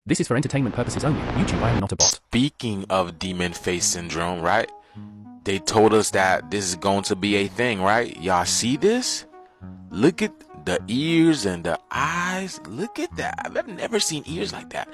This is for entertainment purposes only. YouTube, I am not a bot. Speaking of demon face syndrome, right? They told us that this is going to be a thing, right? Y'all see this? Look at the ears and the eyes. Look at that. I've never seen ears like that.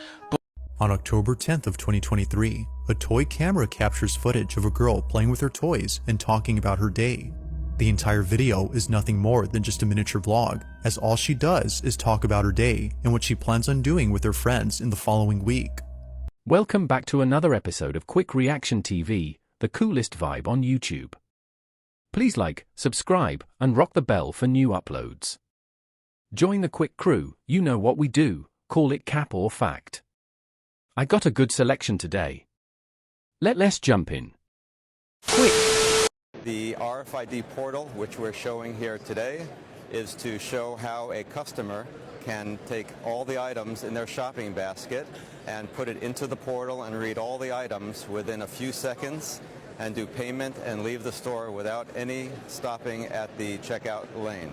On October 10th of 2023, a toy camera captures footage of a girl playing with her toys and talking about her day. The entire video is nothing more than just a miniature vlog, as all she does is talk about her day and what she plans on doing with her friends in the following week. Welcome back to another episode of Quik Reaction TV, the coolest vibe on YouTube. Please like, subscribe, and rock the bell for new uploads. Join the Quik crew, you know what we do, call it cap or fact. I got a good selection today. Let's jump in. Quick! The RFID portal, which we're showing here today, is to show how a customer can take all the items in their shopping basket and put it into the portal and read all the items within a few seconds and do payment and leave the store without any stopping at the checkout lane.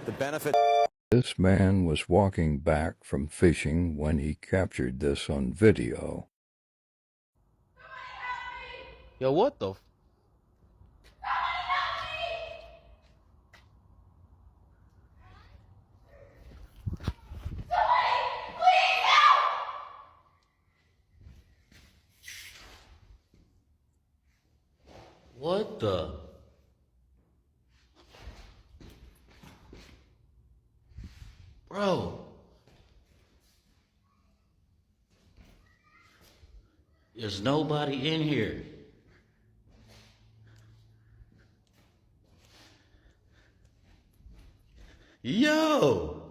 The benefit... This man was walking back from fishing when he captured this on video. Yo, what the? What the? Bro. There's nobody in here. Yo.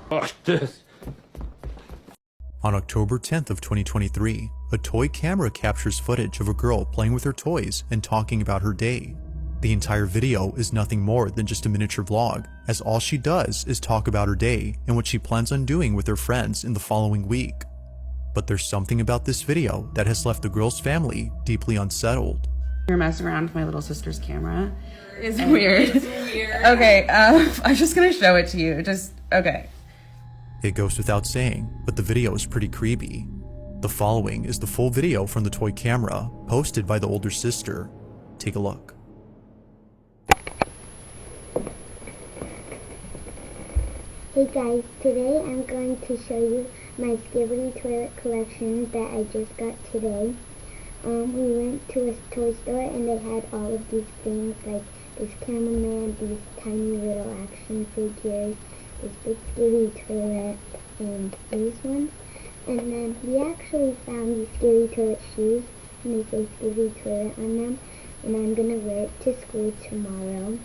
Watch this. On October 10th of 2023, a toy camera captures footage of a girl playing with her toys and talking about her day. The entire video is nothing more than just a miniature vlog, as all she does is talk about her day and what she plans on doing with her friends in the following week. But there's something about this video that has left the girl's family deeply unsettled. You're messing around with my little sister's camera. It's weird. It's weird. Okay, I'm just gonna show it to you. Okay. It goes without saying, but the video is pretty creepy. The following is the full video from the toy camera, posted by the older sister. Take a look. Hey guys, today I'm going to show you my Skibidi toilet collection that I just got today. We went to a toy store and they had all of these things like this cameraman, these tiny little action figures, this big Skibidi toilet, and these ones. And then we actually found these Skibidi toilet shoes, and they say Skibidi toilet on them, and I'm gonna wear it to school tomorrow.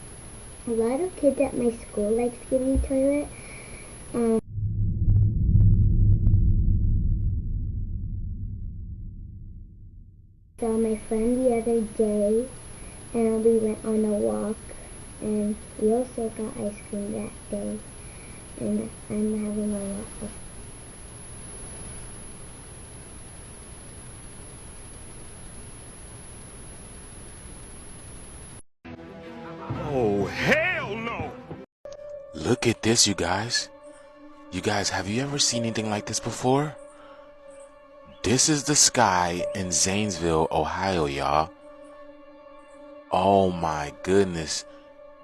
A lot of kids at my school like Skibidi toilet. Saw my friend the other day, and we went on a walk, and we also got ice cream that day. And I'm having a lot of Oh, hell no! Look at this, you guys. You guys, have you ever seen anything like this before? This is the sky in Zanesville, Ohio, y'all. Oh my goodness.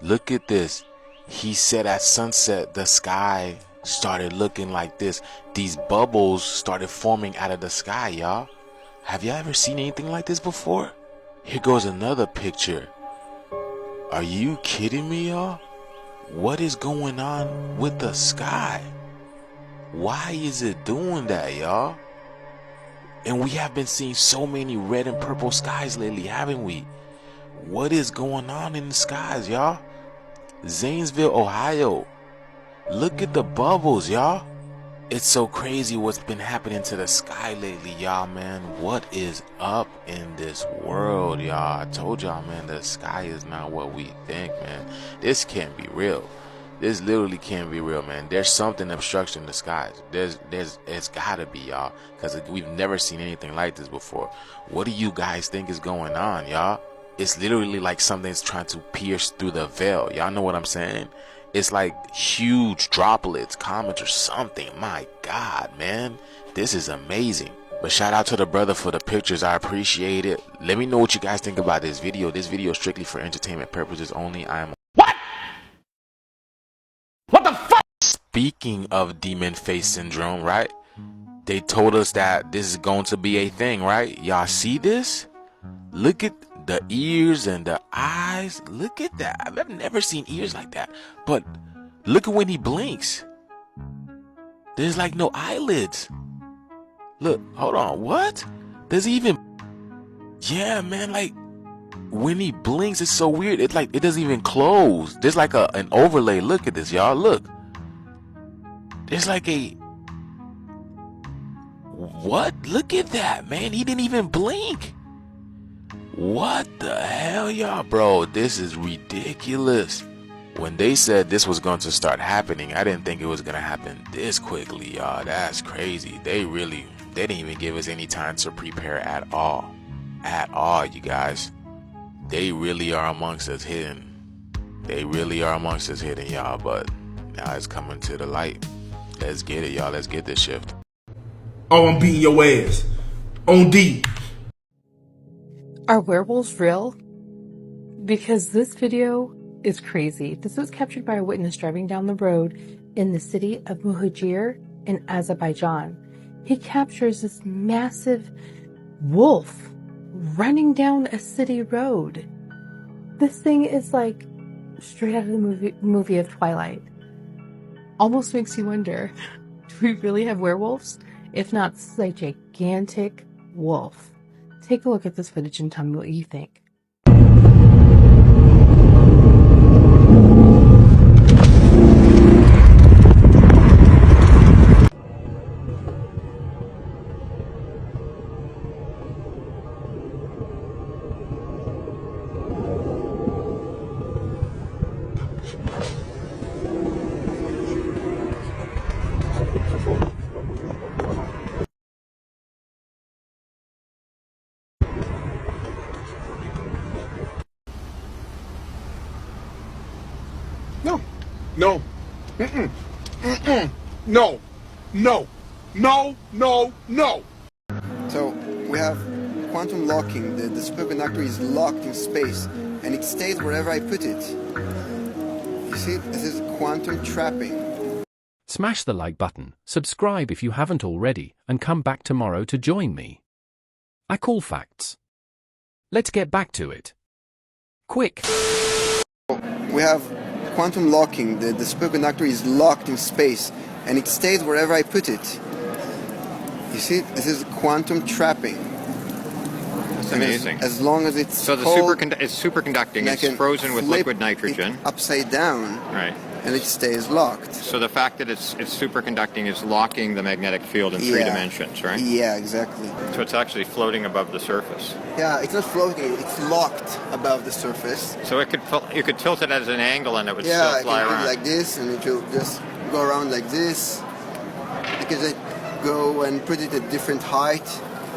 Look at this. He said at sunset, the sky started looking like this. These bubbles started forming out of the sky, y'all. Have y'all ever seen anything like this before? Here goes another picture. Are you kidding me, y'all? What is going on with the sky? Why is it doing that, y'all? And we have been seeing so many red and purple skies lately, haven't we? What is going on in the skies, y'all? Zanesville, Ohio. Look at the bubbles, y'all. It's so crazy what's been happening to the sky lately, y'all, man. What is up in this world, y'all? I told y'all, man, the sky is not what we think, man. This can't be real. This literally can't be real, man. There's something obstructing the skies. It's gotta be, y'all, because we've never seen anything like this before. What do you guys think is going on, y'all? it's literally like something's trying to pierce through the veil. Y'all know what I'm saying? It's like huge droplets, comets or something. My God, man, this is amazing. But shout out to the brother for the pictures. I appreciate it. Let me know what you guys think about this video. This video is strictly for entertainment purposes only. What the fuck? Speaking of demon face syndrome, right? They told us that this is going to be a thing, right? Y'all see this? Look at the ears and the eyes. Look at that. I've never seen ears like that. But look at when he blinks. There's like no eyelids. Look, hold on. What? Does he even... Yeah, man, like when he blinks, it's so weird. It's like it doesn't even close. There's like an overlay. Look at this, y'all. Look. There's like a... What? Look at that, man. He didn't even blink. What the hell, y'all? Bro, this is ridiculous. When they said this was going to start happening, I didn't think it was going to happen this quickly, y'all. That's crazy. They didn't even give us any time to prepare at all. At all, you guys. They really are amongst us hidden. They really are amongst us hidden, y'all. But now it's coming to the light. Let's get it, y'all. Let's get this shift. Oh, I'm beating your ass. On D. Are werewolves real? Because this video is crazy. This was captured by a witness driving down the road in the city of Muhajir in Azerbaijan. He captures this massive wolf running down a city road. This thing is like straight out of the movie of Twilight. Almost makes you wonder, do we really have werewolves? If not, this is a gigantic wolf. Take a look at this footage and tell me what you think. No. No. Mm-mm. Mm-mm. No. No. No. No. No. So we have quantum locking. The superconductor is locked in space and it stays wherever I put it. You see, this is quantum trapping. Smash the like button, subscribe if you haven't already, and come back tomorrow to join me. I call facts. Let's get back to it. Quick. We have quantum locking. The superconductor is locked in space and it stays wherever I put it. You see, this is quantum trapping. That's amazing. As long as it's so cold, it's superconducting. It's frozen with liquid nitrogen. Upside down. Right. And it stays locked. So the fact that it's superconducting is locking the magnetic field in 3 dimensions, right? Yeah, exactly. So it's actually floating above the surface. Yeah, it's not floating. It's locked above the surface. So you could tilt it at an angle and it would still fly around. Yeah, like this, and it will just go around like this. Because I go and put it at different height,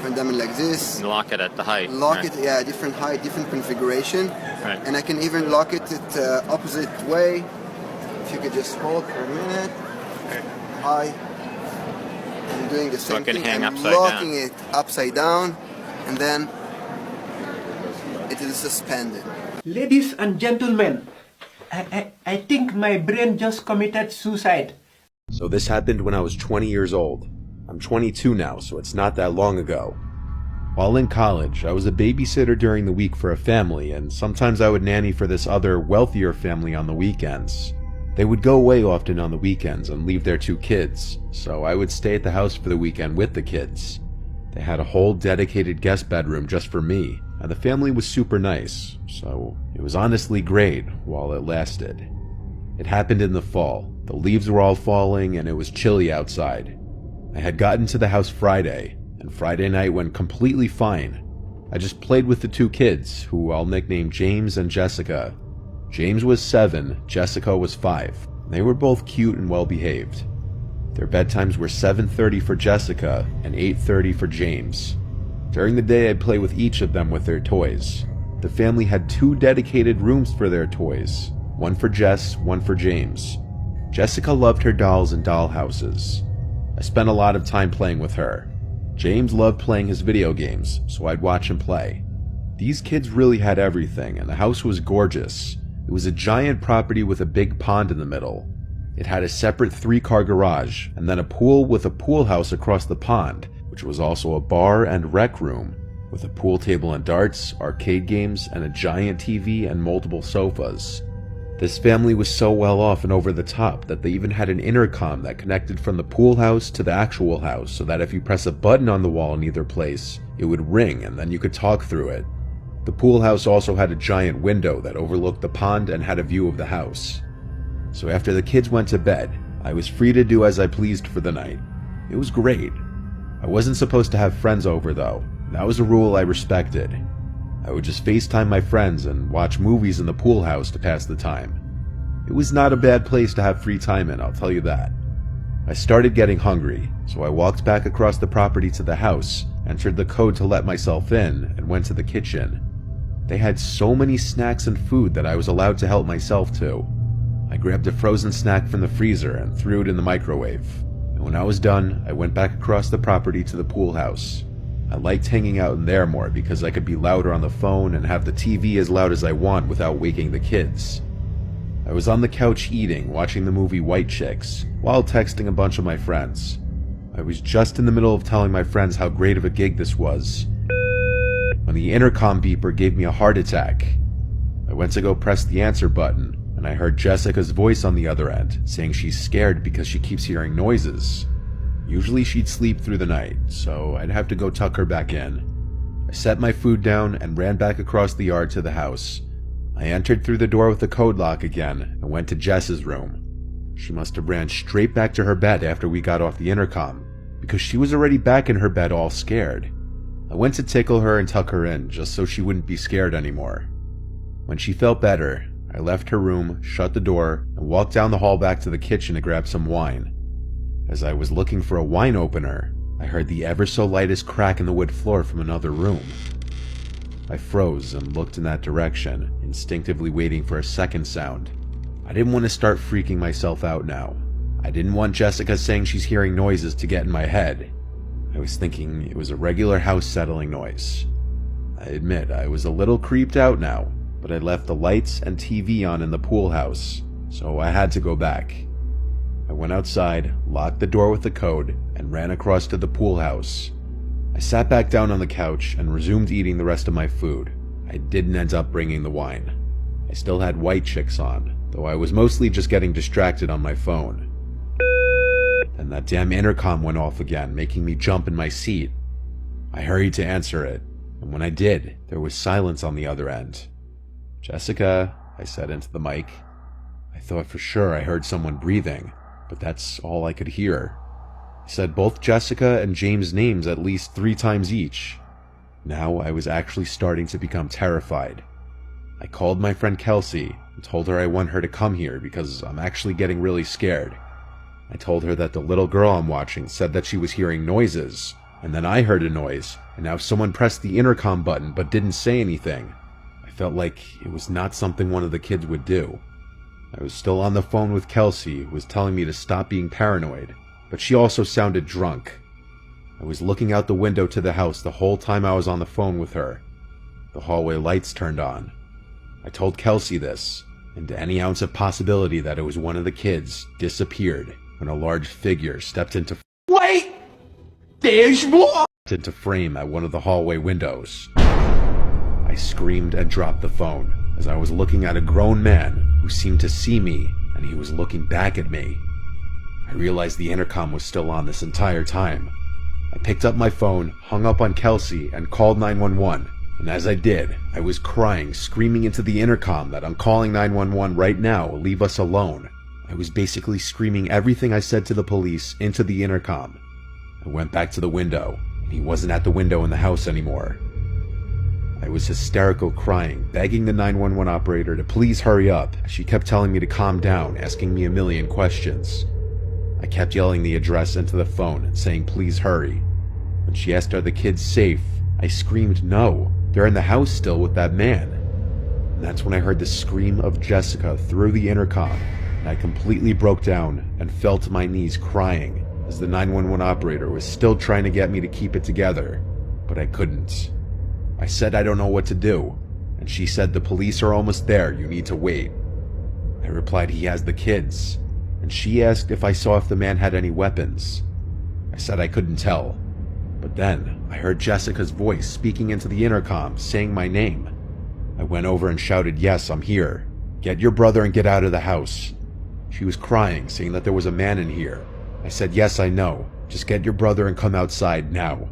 and then like this. And lock it at the height. Lock it, yeah, different height, different configuration. Right. And I can even lock it at opposite way. If you could just hold for a minute. Hi. I'm doing the same thing. Hang I'm upside locking down. it upside down, and then it is suspended. Ladies and gentlemen, I think my brain just committed suicide. So this happened when I was 20 years old. I'm 22 now, so it's not that long ago. While in college, I was a babysitter during the week for a family, and sometimes I would nanny for this other, wealthier family on the weekends. They would go away often on the weekends and leave their 2 kids, so I would stay at the house for the weekend with the kids. They had a whole dedicated guest bedroom just for me, and the family was super nice, so it was honestly great while it lasted. It happened in the fall. The leaves were all falling and it was chilly outside. I had gotten to the house Friday, and Friday night went completely fine. I just played with the 2 kids, who I'll nickname James and Jessica. James was 7, Jessica was 5. They were both cute and well behaved. Their bedtimes were 7:30 for Jessica and 8:30 for James. During the day I'd play with each of them with their toys. The family had 2 dedicated rooms for their toys, one for Jess, one for James. Jessica loved her dolls and dollhouses. I spent a lot of time playing with her. James loved playing his video games, so I'd watch him play. These kids really had everything, and the house was gorgeous. It was a giant property with a big pond in the middle. It had a separate 3-car garage, and then a pool with a pool house across the pond, which was also a bar and rec room, with a pool table and darts, arcade games, and a giant TV and multiple sofas. This family was so well off and over the top that they even had an intercom that connected from the pool house to the actual house, so that if you press a button on the wall in either place, it would ring and then you could talk through it. The pool house also had a giant window that overlooked the pond and had a view of the house. So after the kids went to bed, I was free to do as I pleased for the night. It was great. I wasn't supposed to have friends over though. That was a rule I respected. I would just FaceTime my friends and watch movies in the pool house to pass the time. It was not a bad place to have free time in, I'll tell you that. I started getting hungry, so I walked back across the property to the house, entered the code to let myself in, and went to the kitchen. They had so many snacks and food that I was allowed to help myself to. I grabbed a frozen snack from the freezer and threw it in the microwave. And when I was done, I went back across the property to the pool house. I liked hanging out in there more because I could be louder on the phone and have the TV as loud as I want without waking the kids. I was on the couch eating, watching the movie White Chicks, while texting a bunch of my friends. I was just in the middle of telling my friends how great of a gig this was, when the intercom beeper gave me a heart attack. I went to go press the answer button, and I heard Jessica's voice on the other end, saying she's scared because she keeps hearing noises. Usually she'd sleep through the night, so I'd have to go tuck her back in. I set my food down and ran back across the yard to the house. I entered through the door with the code lock again and went to Jess's room. She must have ran straight back to her bed after we got off the intercom, because she was already back in her bed all scared. I went to tickle her and tuck her in just so she wouldn't be scared anymore. When she felt better, I left her room, shut the door, and walked down the hall back to the kitchen to grab some wine. As I was looking for a wine opener, I heard the ever so lightest crack in the wood floor from another room. I froze and looked in that direction, instinctively waiting for a second sound. I didn't want to start freaking myself out now. I didn't want Jessica saying she's hearing noises to get in my head. I was thinking it was a regular house settling noise. I admit I was a little creeped out now, but I'd left the lights and TV on in the pool house, so I had to go back. I went outside, locked the door with the code, and ran across to the pool house. I sat back down on the couch and resumed eating the rest of my food. I didn't end up bringing the wine. I still had White Chicks on, though I was mostly just getting distracted on my phone. Then that damn intercom went off again, making me jump in my seat. I hurried to answer it, and when I did, there was silence on the other end. "Jessica," I said into the mic. I thought for sure I heard someone breathing, but that's all I could hear. I said both Jessica and James' names at least 3 times each. Now I was actually starting to become terrified. I called my friend Kelsey and told her I want her to come here because I'm actually getting really scared. I told her that the little girl I'm watching said that she was hearing noises, and then I heard a noise, and now someone pressed the intercom button but didn't say anything. I felt like it was not something one of the kids would do. I was still on the phone with Kelsey, who was telling me to stop being paranoid, but she also sounded drunk. I was looking out the window to the house the whole time I was on the phone with her. The hallway lights turned on. I told Kelsey this, and any ounce of possibility that it was one of the kids disappeared when a large figure stepped into frame at one of the hallway windows. I screamed and dropped the phone as I was looking at a grown man who seemed to see me, and he was looking back at me. I realized the intercom was still on this entire time. I picked up my phone, hung up on Kelsey, and called 911. And as I did, I was crying, screaming into the intercom that I'm calling 911 right now, leave us alone. I was basically screaming everything I said to the police into the intercom. I went back to the window, and he wasn't at the window in the house anymore. I was hysterical, crying, begging the 911 operator to please hurry up. She kept telling me to calm down, asking me a million questions. I kept yelling the address into the phone and saying please hurry. When she asked are the kids safe, I screamed no. They're in the house still with that man. And that's when I heard the scream of Jessica through the intercom, and I completely broke down and fell to my knees crying as the 911 operator was still trying to get me to keep it together, but I couldn't. I said I don't know what to do, and she said the police are almost there, you need to wait. I replied he has the kids, and she asked if I saw if the man had any weapons. I said I couldn't tell, but then I heard Jessica's voice speaking into the intercom, saying my name. I went over and shouted, "Yes, I'm here. Get your brother and get out of the house." She was crying, saying that there was a man in here. I said, "Yes, I know. Just get your brother and come outside now."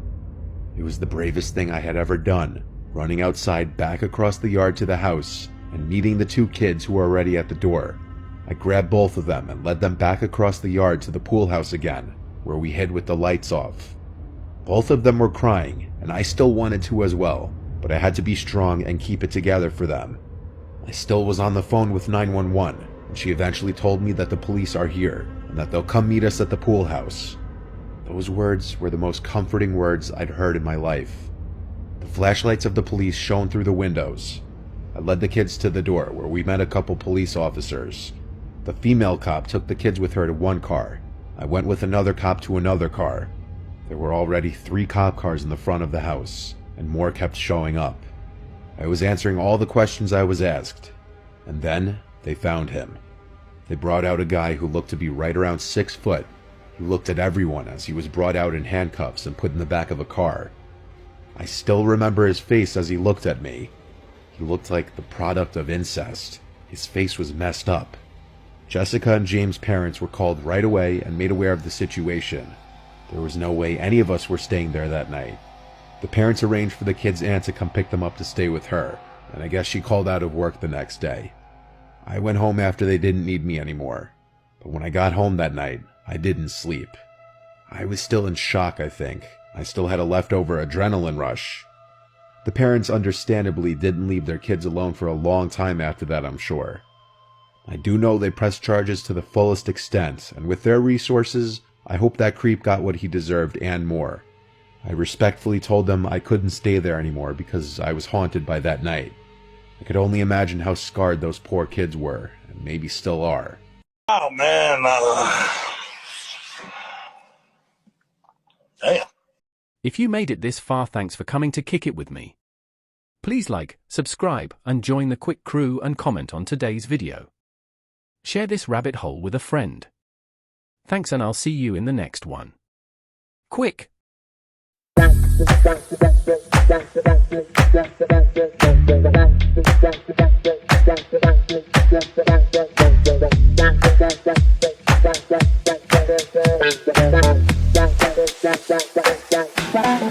It was the bravest thing I had ever done, running outside back across the yard to the house and meeting the two kids who were already at the door. I grabbed both of them and led them back across the yard to the pool house again, where we hid with the lights off. Both of them were crying, and I still wanted to as well, but I had to be strong and keep it together for them. I still was on the phone with 911, and she eventually told me that the police are here and that they'll come meet us at the pool house. Those words were the most comforting words I'd heard in my life. The flashlights of the police shone through the windows. I led the kids to the door, where we met a couple police officers. The female cop took the kids with her to one car. I went with another cop to another car. There were already 3 cop cars in the front of the house, and more kept showing up. I was answering all the questions I was asked, and then they found him. They brought out a guy who looked to be right around 6 foot. He looked at everyone as he was brought out in handcuffs and put in the back of a car. I still remember his face as he looked at me. He looked like the product of incest. His face was messed up. Jessica and James' parents were called right away and made aware of the situation. There was no way any of us were staying there that night. The parents arranged for the kids' aunt to come pick them up to stay with her, and I guess she called out of work the next day. I went home after they didn't need me anymore, but when I got home that night, I didn't sleep. I was still in shock, I think. I still had a leftover adrenaline rush. The parents understandably didn't leave their kids alone for a long time after that, I'm sure. I do know they pressed charges to the fullest extent, and with their resources, I hope that creep got what he deserved and more. I respectfully told them I couldn't stay there anymore because I was haunted by that night. I could only imagine how scarred those poor kids were, and maybe still are. Oh man, damn. If you made it this far, thanks for coming to kick it with me. Please like, subscribe, and join the Quik crew and comment on today's video. Share this rabbit hole with a friend. Thanks, and I'll see you in the next one. Quik! Bye.